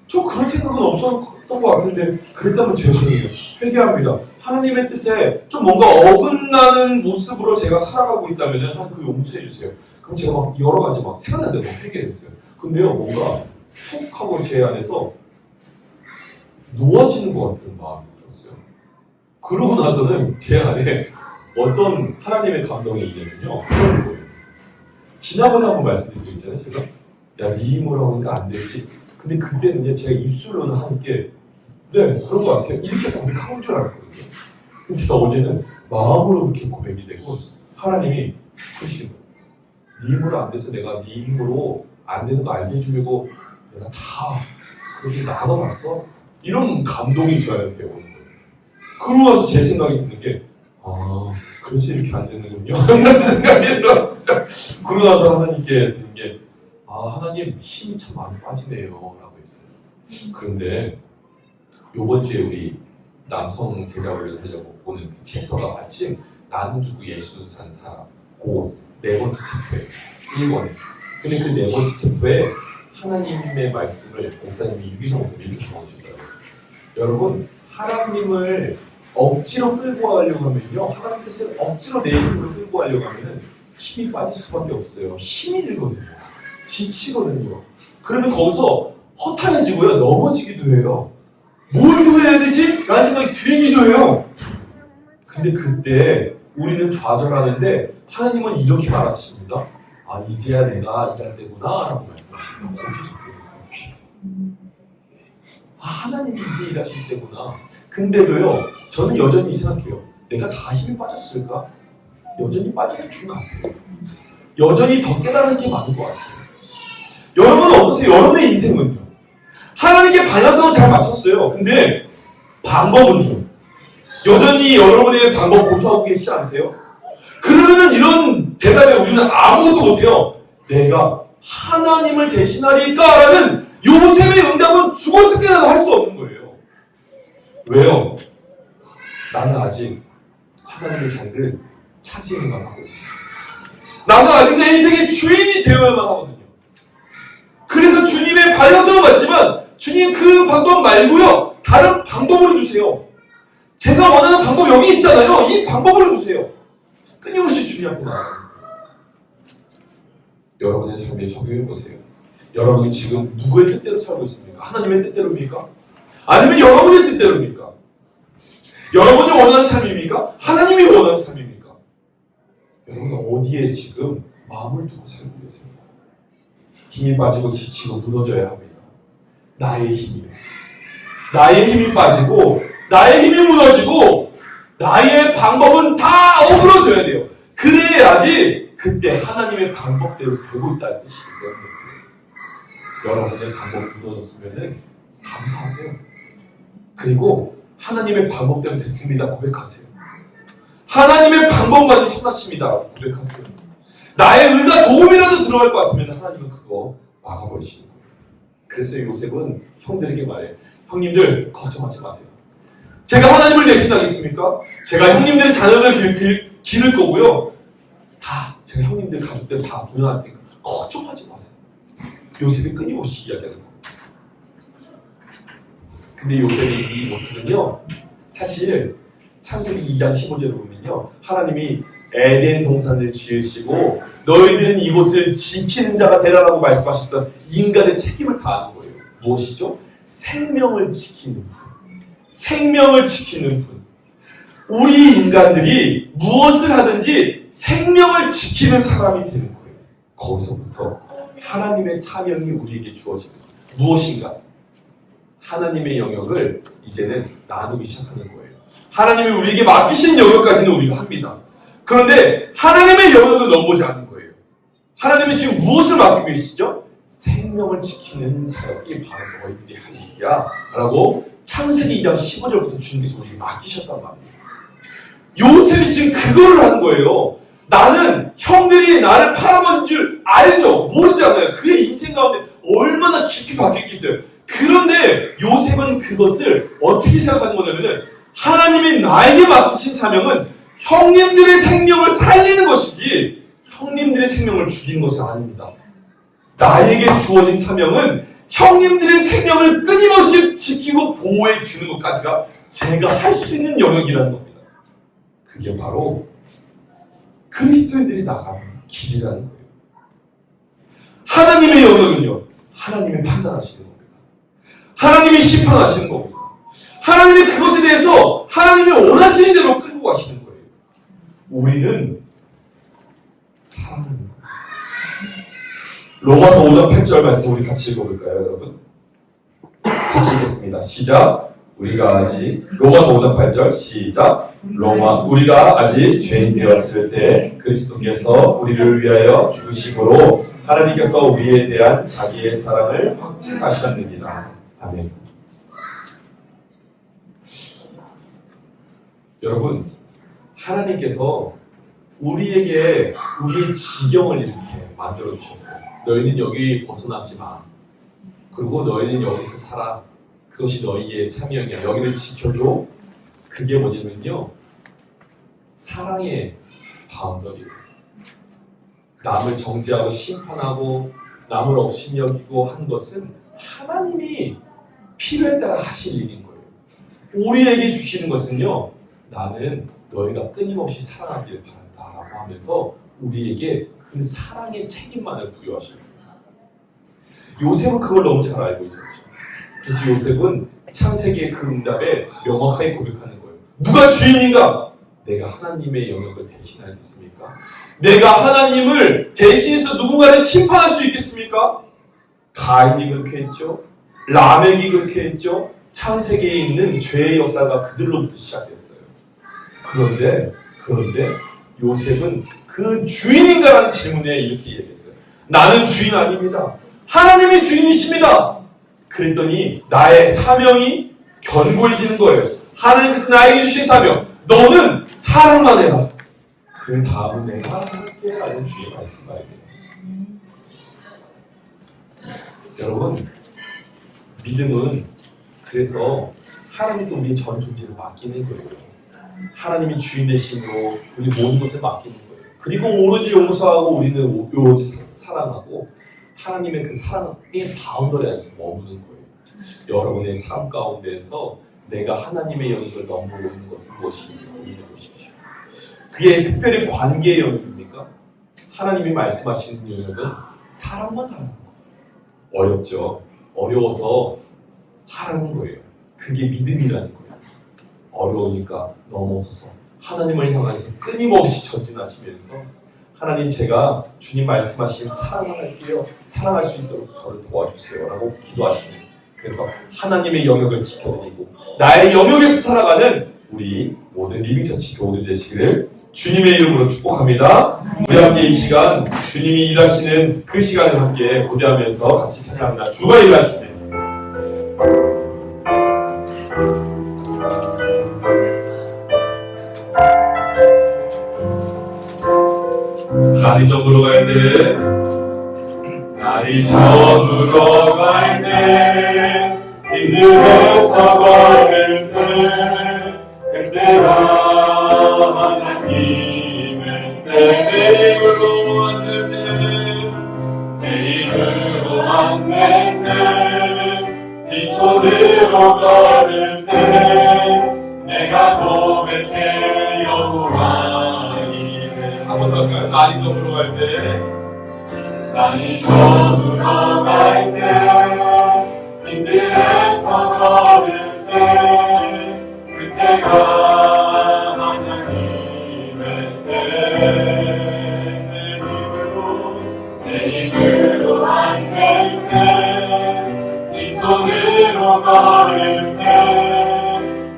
저 그런 생각은 없었던 것 같은데 그랬다면 죄송해요. 회개합니다. 하나님의 뜻에 좀 뭔가 어긋나는 모습으로 제가 살아가고 있다면 하나님 그 용서해 주세요. 그럼 제가 막 여러 가지 막 생각나는데 막 회개를 했어요. 근데요 뭔가 툭 하고 제 안에서 놓아지는 것 같은 마음이 들었어요. 그러고 나서는 제 안에 어떤 하나님의 감동이 있냐면요 그런 거예요. 지난번에 한번 말씀드린 적 있잖아요. 제가 야 네 힘으로 하니까 안 되지. 근데 그때는요 제가 입술로는 하나님께 네 그런 것 같아요. 이렇게 고백한 줄 알았거든요. 근데 어제는 마음으로 그렇게 고백이 되고 하나님이 그러시고 네 힘으로 안 돼서 내가 네 힘으로 안 되는 거 알게 해주려고 내가 다 그렇게 나눠봤어? 이런 감동이 저한테 오는 거예요. 그러고 나서 제 생각이 드는 게 그래서 이렇게 안 되는군요. 이런 생각이 들었어요. 그러고 나서 하나님께 드는 게 하나님 힘이 참 많이 빠지네요 라고 했어요. 그런데 요번 주에 우리 남성 제자훈련을 하려고 보는 그 챕터가 마침 나는 주고 예수는 산 사람 그 네 번째 챕터예요. 1권에. 근데 그 네 번째 챕터에 하나님의 말씀을 목사님이 유기성에서 이렇게 적어주더라고요. 여러분 하나님을 억지로 끌고 가려고 하면요 하나님 뜻을 억지로 내 힘으로 끌고 가려고 하면은 힘이 빠질 수밖에 없어요. 힘이 들거든요. 지치거든요. 그러면 거기서 허탈해지고요 넘어지기도 해요. 뭘 더 해야 되지? 라는 생각이 들기도 해요. 근데 그때 우리는 좌절하는데 하나님은 이렇게 말하십니다. 이제야 내가 일할 때구나 라고 말씀하십니다. 거기 적혀있는 하나님이 이제 일하실 때구나. 근데도요 저는 여전히 생각해요. 내가 다 힘이 빠졌을까? 여전히 빠지는 중 같아요. 여전히 더 깨달은 게 많은 것 같아요. 여러분은 어떠세요? 여러분의 인생은요? 하나님께 방향성은 잘 맞췄어요. 근데 방법은요? 여전히 여러분의 방법 고수하고 계시지 않으세요? 그러면은 이런 대답에 우리는 아무것도 못해요. 내가 하나님을 대신하리까라는 요셉의 응답은 죽어도 깨달아 할 수 없는 거예요. 왜요? 나는 아직 하나님의 자리를 차지해야만 하고 나는 아직 내 인생의 주인이 되어야만 하거든요. 그래서 주님의 방향성은 맞지만 주님 그 방법 말고요 다른 방법으로 주세요. 제가 원하는 방법 여기 있잖아요. 이 방법으로 주세요. 끊임없이 주님 앞에 나아가요. 여러분의 삶에 적용해보세요. 여러분이 지금 누구의 뜻대로 살고 있습니까? 하나님의 뜻대로입니까? 아니면 여러분의 뜻대로입니까? 여러분이 원하는 삶입니까? 하나님이 원하는 삶입니까? 여러분은 어디에 지금 마음을 두고 살고 계세요? 힘이 빠지고 지치고 무너져야 합니다. 나의 힘이요. 나의 힘이 빠지고 나의 힘이 무너지고 나의 방법은 다 어그러져야 돼요. 그래야지 그때 하나님의 방법대로 되고 있다는 뜻이기 때문에 여러분의 방법이 무너졌으면 감사하세요. 그리고 하나님의 방법대로 됐습니다 고백하세요. 하나님의 방법만이 선하십니다 고백하세요. 나의 의가 조금이라도 들어갈 것 같으면 하나님은 그거 막아버리시는 거예요. 그래서 요셉은 형들에게 말해요. 형님들 걱정하지 마세요. 제가 하나님을 대신하겠습니까? 제가 형님들의 자녀들 기를 거고요. 다 제가 형님들 가족들 다 보내할 테니까 걱정하지 마세요. 요셉이 끊임없이 이야기하는 거예요. 근데 요셉의 이 모습은요, 사실 창세기 2장 15절을 보면요, 하나님이 에덴 동산을 지으시고 너희들은 이곳을 지키는 자가 되라라고 말씀하셨던 인간의 책임을 다하는 거예요. 무엇이죠? 생명을 지키는 분. 생명을 지키는 분. 우리 인간들이 무엇을 하든지 생명을 지키는 사람이 되는 거예요. 거기서부터 하나님의 사명이 우리에게 주어집니다. 무엇인가? 하나님의 영역을 이제는 나누기 시작하는 거예요. 하나님이 우리에게 맡기신 영역까지는 우리가 합니다. 그런데 하나님의 영역을 넘보지 않는 거예요. 하나님이 지금 무엇을 맡기고 계시죠? 생명을 지키는 사역이 바로 너희들이 할 일이야 라고 창세기 2장 15절부터 주님께서 우리에게 맡기셨단 말이에요. 요셉이 지금 그거를 하는 거예요. 나는 형들이 나를 팔아먹은 줄 알죠. 모르지 않아요. 그의 인생 가운데 얼마나 깊이 바뀌었겠어요. 그런데 요셉은 그것을 어떻게 생각하는 거냐면은 하나님이 나에게 맡기신 사명은 형님들의 생명을 살리는 것이지 형님들의 생명을 죽이는 것이 아닙니다. 나에게 주어진 사명은 형님들의 생명을 끊임없이 지키고 보호해 주는 것까지가 제가 할 수 있는 영역이라는 겁니다. 그게 바로 그리스도인들이 나가는 길이라는 거예요. 하나님의 영역은요, 하나님이 판단하시는 겁니다. 하나님이 심판하시는 겁니다. 하나님이 그것에 대해서 하나님이 원하시는 대로 끌고 가시는 거예요. 우리는 사랑하는 거예요. 로마서 5장 8절 말씀 우리 같이 읽어볼까요, 여러분? 같이 읽겠습니다. 시작. 우리가 아직 로마서 5장 8절 시작. 우리가 아직 죄인 되었을 때 그리스도께서 우리를 위하여 죽으심으로 하나님께서 우리에 대한 자기의 사랑을 확증하셨느니라. 아멘. 여러분, 하나님께서 우리에게 우리의 지경을 이렇게 만들어 주셨어요. 너희는 여기 벗어나지 마. 그리고 너희는 여기서 살아. 그것이 너희의 사명이야. 여기를 지켜줘. 그게 뭐냐면요, 사랑의 바운더리예요. 남을 정죄하고 심판하고 남을 없이 여기고 하는 것은 하나님이 필요에 따라 하실 일인 거예요. 우리에게 주시는 것은요, 나는 너희가 끊임없이 사랑하기를 바란다 라고 하면서 우리에게 그 사랑의 책임만을 부여하시는 거예요. 요셉은 그걸 너무 잘 알고 있었죠. 그래서 요셉은 창세기의 그 응답에 명확하게 고백하는 거예요. 누가 주인인가? 내가 하나님의 영역을 대신하겠습니까? 내가 하나님을 대신해서 누군가를 심판할 수 있겠습니까? 가인이 그렇게 했죠. 라멕이 그렇게 했죠. 창세기에 있는 죄의 역사가 그들로부터 시작됐어요. 그런데 요셉은 그 주인인가라는 질문에 이렇게 얘기했어요. 나는 주인 아닙니다. 하나님이 주인이십니다. 그랬더니 나의 사명이 견고해지는 거예요. 하나님께서 나에게 주신 사명, 너는 사랑만 해라. 그 다음은 내가 알아서 할게 라는 주의 말씀을 알게 됩니다. 여러분, 믿음은 그래서 하나님께 우리의 전 존재를 맡기는 거예요. 하나님이 주인 되심으로 우리 모든 것을 맡기는 거예요. 그리고 오로지 용서하고 우리는 오로지 사랑하고 하나님의 그 사랑의 바운더리 안에서 머무는 거예요. 여러분의 삶 가운데에서 내가 하나님의 영역을 넘보고 있는 것은 무엇인지 고민해 보십시오. 그게 특별히 관계의 영역입니까? 하나님이 말씀하시는 영역은 사랑만 하는 거예요. 어렵죠. 어려워서 하라는 거예요. 그게 믿음이라는 거예요. 어려우니까 넘어서서 하나님을 향해서 끊임없이 전진하시면서 하나님, 제가 주님 말씀하신 사랑을 할게요. 사랑할 수 있도록 저를 도와주세요 라고 기도하시는, 그래서 하나님의 영역을 지켜드리고 나의 영역에서 살아가는 우리 모든 리빙처치 교우들 되시기를 주님의 이름으로 축복합니다. 우리 함께 이 시간 주님이 일하시는 그 시간을 함께 고대하면서 같이 찬양합니다. 주가 일하시네. 날이 점으로 가야 돼. 날이 저물어 갈 때 힘들어서 걸을 때 그때가 하나님의 내 입으로 만들 때내 입으로 만들 때 빈손으로 걸을 때 내가 고백해 여호와 이래. 한 번 더 할까요? 날이 저물어 갈 때 날이 저물어 갈 때 힘들어서 걸을 때 그때가 하나님의 내 입으로 만들 때 빈손으로 걸을 때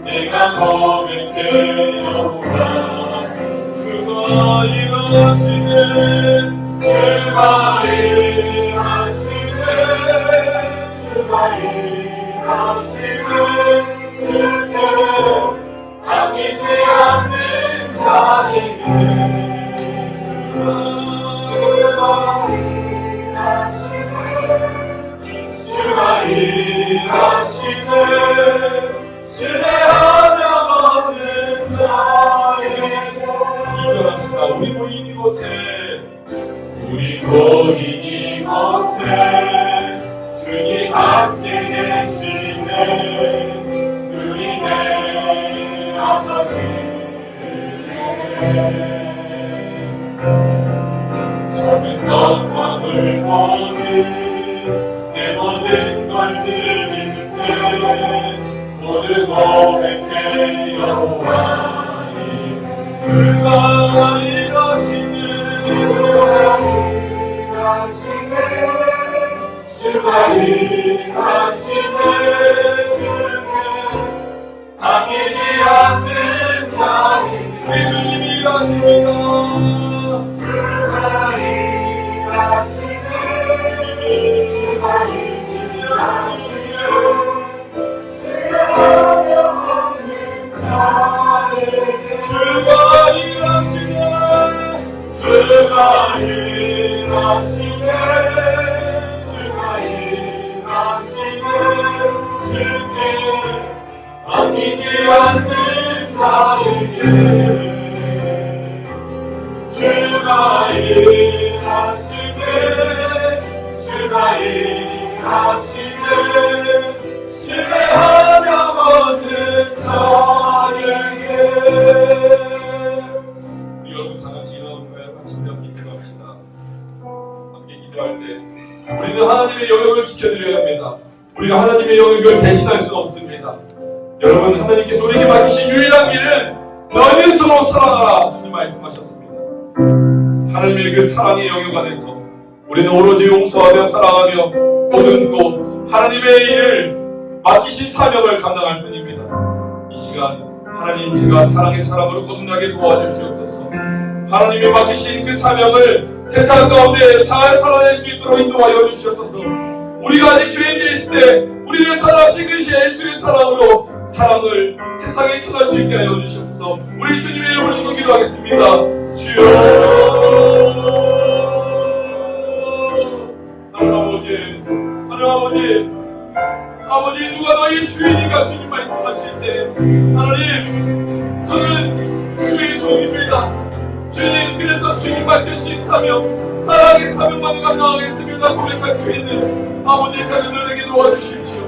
내가 고백해 여호와 주가 일하시네 주가 일하시네 주가 일하시네 주께 아끼지 않는 자에게 주가 일하시네 주가 일하시네 신뢰하며 걷는 자에게 이전합시다. 우리 모인 이곳에 주님 함께 계시네 우리 내 아버지 작은 떡과 물고기 내 모든 걸 드릴 때 모든 고백해 여호와 주가 일하시네 주가 일하시네 주께 아끼지 않는 자에게 우리 주님 일하십니다 주가 일하시네 주가 일하시네 주가 일하시네 주가 일하시네 주가 일하시네 주께 아끼지 않는 자에게 주가 일하시네 주가 일하시네 신뢰하며 걷는 자에게 우리 여러분 다 같이 일어나볼까요? 같이 함께 기도합시다. 함께 기도할 때 우리는 하나님의 영역을 지켜드려야 합니다. 우리가 하나님의 영역을 대신할 수는 없습니다. 여러분 하나님께서 우리에게 맡기신 유일한 길은 너는 서로 사랑하라 주님 말씀하셨습니다. 하나님의 그 사랑의 영역 안에서 우리는 오로지 용서하며 사랑하며 모든 것 하나님의 일을 맡기신 사명을 감당할 뿐입니다. 이 시간 하나님 제가 사랑의 사람으로 거듭나게 도와주시옵소서. 하나님이 맡기신 그 사명을 세상 가운데 잘 살아낼 수 있도록 인도하여 주시옵소서. 우리가 아직 죄인이실 때 우리를 사랑하신 그 예수의 사랑으로 사랑을 세상에 전할 수 있게 하여 주시옵소서. 우리 주님의 이름으로 주고 기도하겠습니다. 주여 하나님 아버지 누가 너희 주인인가 주님 말씀하실 때 하나님 저는 주의 종입니다. 주님 그래서 주님 맡기신 사명 사랑의 사명만을 감당하겠습니다. 고백할 수 있는 아버지의 자녀들에게 도와주십시오.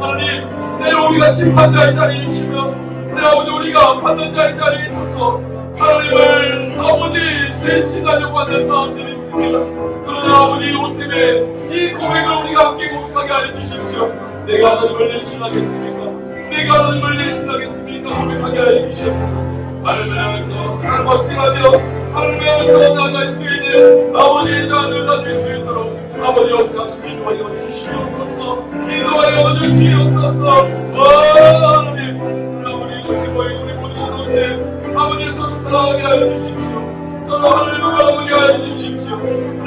하나님 때로 우리가 심판자의 자리에 있으며 내 아버지 우리가 받는 자의 자리에 있어서 하나님을 아버지 대신하려고 하는 마음들이 있습니다. 그러나 아버지 요셉의 이 고백을 우리가 함께 고백하게 하여 주십시오. 내가 하나님을 대신하겠습니까? 내가 하나님을 대신하겠습니까? 고백하게 하여 주시옵소서. 하나님을 향해서 하나님 확신하며 하나님을 향해서 나아갈 수 있는 아버지의 자녀를 다 수 있도록 아버지 역사하시기 인도하여 주시옵소서. 인도하여 주시옵소서. 하나님 우리 이곳에 모인 우리 모든 곳에 아버지 서로 사랑하게 하여 주십시오. 서로 하늘을 바라보게 하여 주십시오.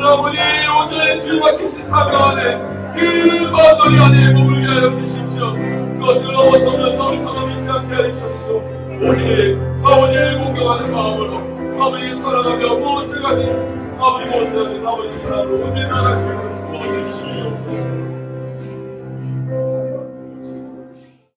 아버지 오늘의 주님 맡기신 사명 안에 그 마음이 안에 머물게 하여 주십시오. 그것을 넘어서는 어리석어 믿지 않게 하여 주십시오. 오직 아버지를 공경하는 마음으로 아버지를 사랑하며 무엇을 가진 아버지 무엇을 하든 아버지 사랑으로 언제 나갈 수 있는 것을 도와주시옵소서. 주옵소서.